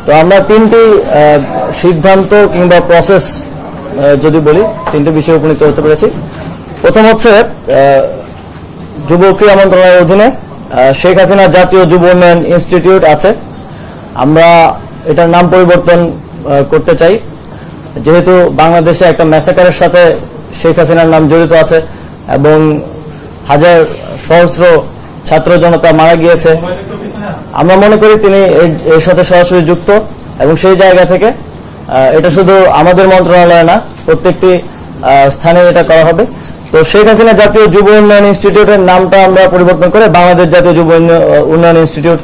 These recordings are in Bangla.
তো আমরা তিনটি সিদ্ধান্ত কিংবা প্রসেস যদি বলি তিনটি বিষয়ে উপনীত হতে পেরেছি। প্রথম হচ্ছে যুব ক্রীড়া মন্ত্রণালয়ের অধীনে শেখ হাসিনা জাতীয় যুব উন্নয়ন ইনস্টিটিউট আছে, আমরা এটার নাম পরিবর্তন করতে চাই। যেহেতু বাংলাদেশে একটা ম্যাসাকারের সাথে শেখ হাসিনার নাম জড়িত আছে এবং হাজার সহস্র ছাত্র জনতা মারা গিয়েছে, আমরা মনে করি তিনি এর সাথে সরাসরি যুক্ত এবং সেই জায়গা থেকে এটা শুধু আমাদের মন্ত্রণালয় না, প্রত্যেকটি স্থানে এটা করা হবে। তো শেখ হাসিনা জাতীয় যুব উন্নয়ন ইনস্টিটিউটের নামটা আমরা পরিবর্তন করে বাংলাদেশ জাতীয় যুব উন্নয়ন ইনস্টিটিউট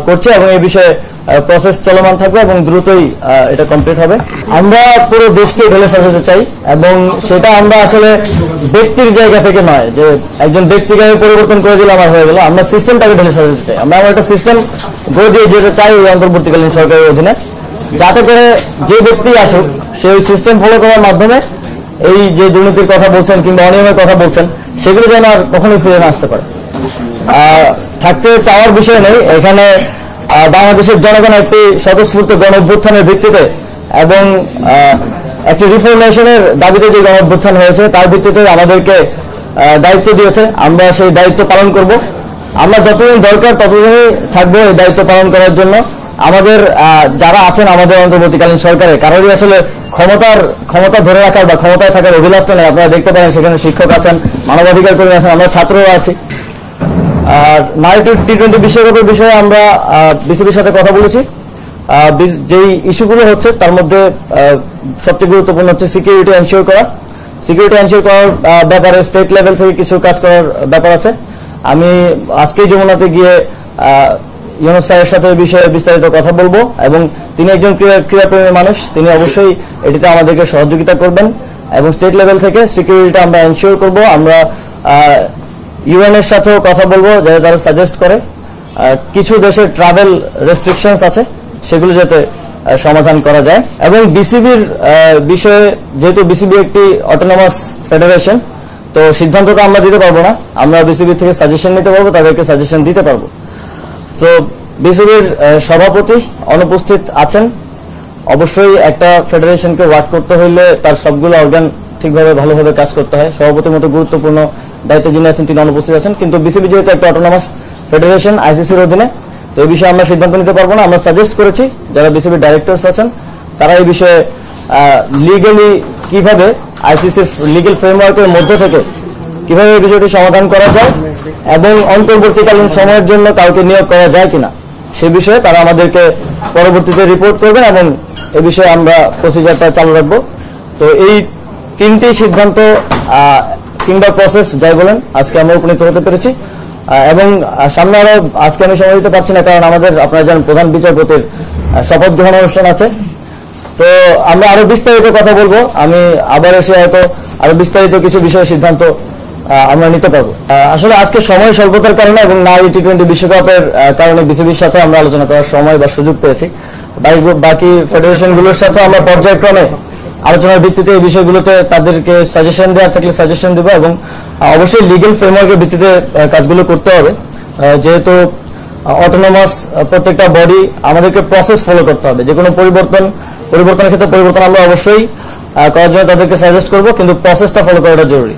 করছি এবং এই বিষয়ে প্রসেস চলমান থাকবে এবং দ্রুতই এটা কমপ্লিট হবে। আমরা পুরো দেশকে ঢেলে সাজাতে চাই এবং সেটা আমরা আসলে ব্যক্তির জায়গা থেকে নয় যে একজন ব্যক্তিকে আমি পরিবর্তন করে দিলে আমার হয়ে গেল, আমরা সিস্টেমটাকে ঢেলে সাজাতে চাই। আমরা একটা সিস্টেম গড়ে দিয়ে যেতে চাই এই অন্তর্বর্তীকালীন সরকারের অধীনে, যাতে করে যে ব্যক্তি আসুক সে ওই সিস্টেম ফলো করার মাধ্যমে এই যে দুর্নীতির কথা বলছেন কিংবা অনিয়মের কথা বলছেন সেগুলো যেন আর কখনোই ফিরে না আসতে পারে। থাকতে চাওয়ার বিষয় নেই, এখানে বাংলাদেশের জনগণ একটি স্বতঃস্ফূর্ত গণ অভ্যুত্থানের ভিত্তিতে এবং একটি রিফরমেশনের দাবিতে যে গণ অভ্যুত্থান হয়েছে তার ভিত্তিতে আমাদেরকে দায়িত্ব দিয়েছে, আমরা সেই দায়িত্ব পালন করব। আমরা যতদিন দরকার ততদিনই থাকবো এই দায়িত্ব পালন করার জন্য। আমাদের যারা আছেন আমাদের অন্তর্বর্তীকালীন সরকারে কারোরই আসলে ক্ষমতা ধরে রাখার বা ক্ষমতায় থাকার অভিলাষটা নেই। আপনারা দেখতে পারেন সেখানে শিক্ষক আছেন, মানবাধিকার কর্মী আছেন, আমরা ছাত্ররা আছি। আর নারী টি-20 বিশ্বকাপের বিষয়ে আমরা বিসিবির সাথে কথা বলেছি। যেই ইস্যুগুলো হচ্ছে তার মধ্যে সবচেয়ে গুরুত্বপূর্ণ হচ্ছে সিকিউরিটি এনশিওর করা। সিকিউরিটি এনশিওর করার ব্যাপারে স্টেট লেভেল থেকে কিছু কাজ করার ব্যাপার আছে। আমি আজকেই যমুনাতে গিয়ে ইউনুস স্যারের সাথে এই বিষয়ে বিস্তারিত কথা বলবো এবং তিনি একজন ক্রীড়াপ্রেমী মানুষ, তিনি অবশ্যই এটিতে আমাদেরকে সহযোগিতা করবেন এবং স্টেট লেভেল থেকে সিকিউরিটিটা আমরা এনশিওর করব। আমরা ইউএন এর সাথেও কথা বলবো যাতে তারা সাজেস্ট করে কিছু দেশের ট্রাভেল রেস্ট্রিকশনস আছে সেগুলো যাতে সমাধান করা যায়। এবং বিসিবির বিষয়ে যেহেতু বিসিবি একটি অটোনমাস ফেডারেশন, তো সিদ্ধান্ত তো আমরা দিতে পারবো না, আমরা বিসিবি থেকে সাজেশন নিতে পারবো, তাদেরকে সাজেশন দিতে পারবো। সো বিসিবির সভাপতি অনুপস্থিত আছেন। অবশ্যই একটা ফেডারেশনকে ওয়ার্ক করতে হইলে তার সবগুলো অর্গান ঠিকভাবে ভালোভাবে কাজ করতে হয়। সভাপতির মতো গুরুত্বপূর্ণ দায়িত্বে যিনি আছেন তিনি অনুপস্থিত আছেন, কিন্তু বিসিবি যেহেতু একটা অটোনমাস ফেডারেশন আইসিসির অধীনে, তো এই বিষয়ে আমরা সিদ্ধান্ত নিতে পারবো না। আমরা সাজেস্ট করেছি যারা বিসিবির ডাইরেক্টরস আছেন তারা এই বিষয়ে লিগালি কিভাবে আইসিসির লিগ্যাল ফ্রেমওয়ার্কের মধ্যে থেকে কিভাবে এই বিষয়টি সমাধান করা যায় এবং অন্তর্বর্তীকালীন সময়ের জন্য কাউকে নিয়োগ করা যায় কিনা সে বিষয়ে তারা আমাদেরকে পরবর্তীতে রিপোর্ট করবেন এবং এ বিষয়ে আমরা প্রসিজারটা চালু রাখবো। তো এই তিনটি সিদ্ধান্ত কিংবা প্রসেস যাই বলেন আজকে আমরা উপনীত হতে পেরেছি এবং সামনে আরো আজকে আমি সময় দিতে পারছি না কারণ আমাদের আপনারা জানেন প্রধান বিচারপতির শপথ গ্রহণ অনুষ্ঠান আছে। তো আমরা আরো বিস্তারিত কথা বলবো, আমি আবার এসে হয়তো আরো বিস্তারিত কিছু বিষয়ে সিদ্ধান্ত আমরা নিতে পারবো। আসলে আজকে সময় স্বল্পতার কারণে এবং নারী টি-20 বিশ্বকাপের কারণে বিসিবির সাথে আমরা আলোচনা করার সময় বা সুযোগ পেয়েছি। বাকি ফেডারেশনগুলোর সাথে আমরা পর্যায়ক্রমে আলোচনার ভিত্তিতে এই বিষয়গুলোতে তাদেরকে সাজেশন দেওয়া থাকলে সাজেশন দেবো এবং অবশ্যই লিগ্যাল ফ্রেমওয়ার্কের ভিত্তিতে কাজগুলো করতে হবে। যেহেতু অটোনমাস প্রত্যেকটা বডি আমাদেরকে প্রসেস ফলো করতে হবে। যে কোনো পরিবর্তনের ক্ষেত্রে পরিবর্তন আমরা অবশ্যই করার জন্য তাদেরকে সাজেস্ট করবো, কিন্তু প্রসেসটা ফলো করাটা জরুরি।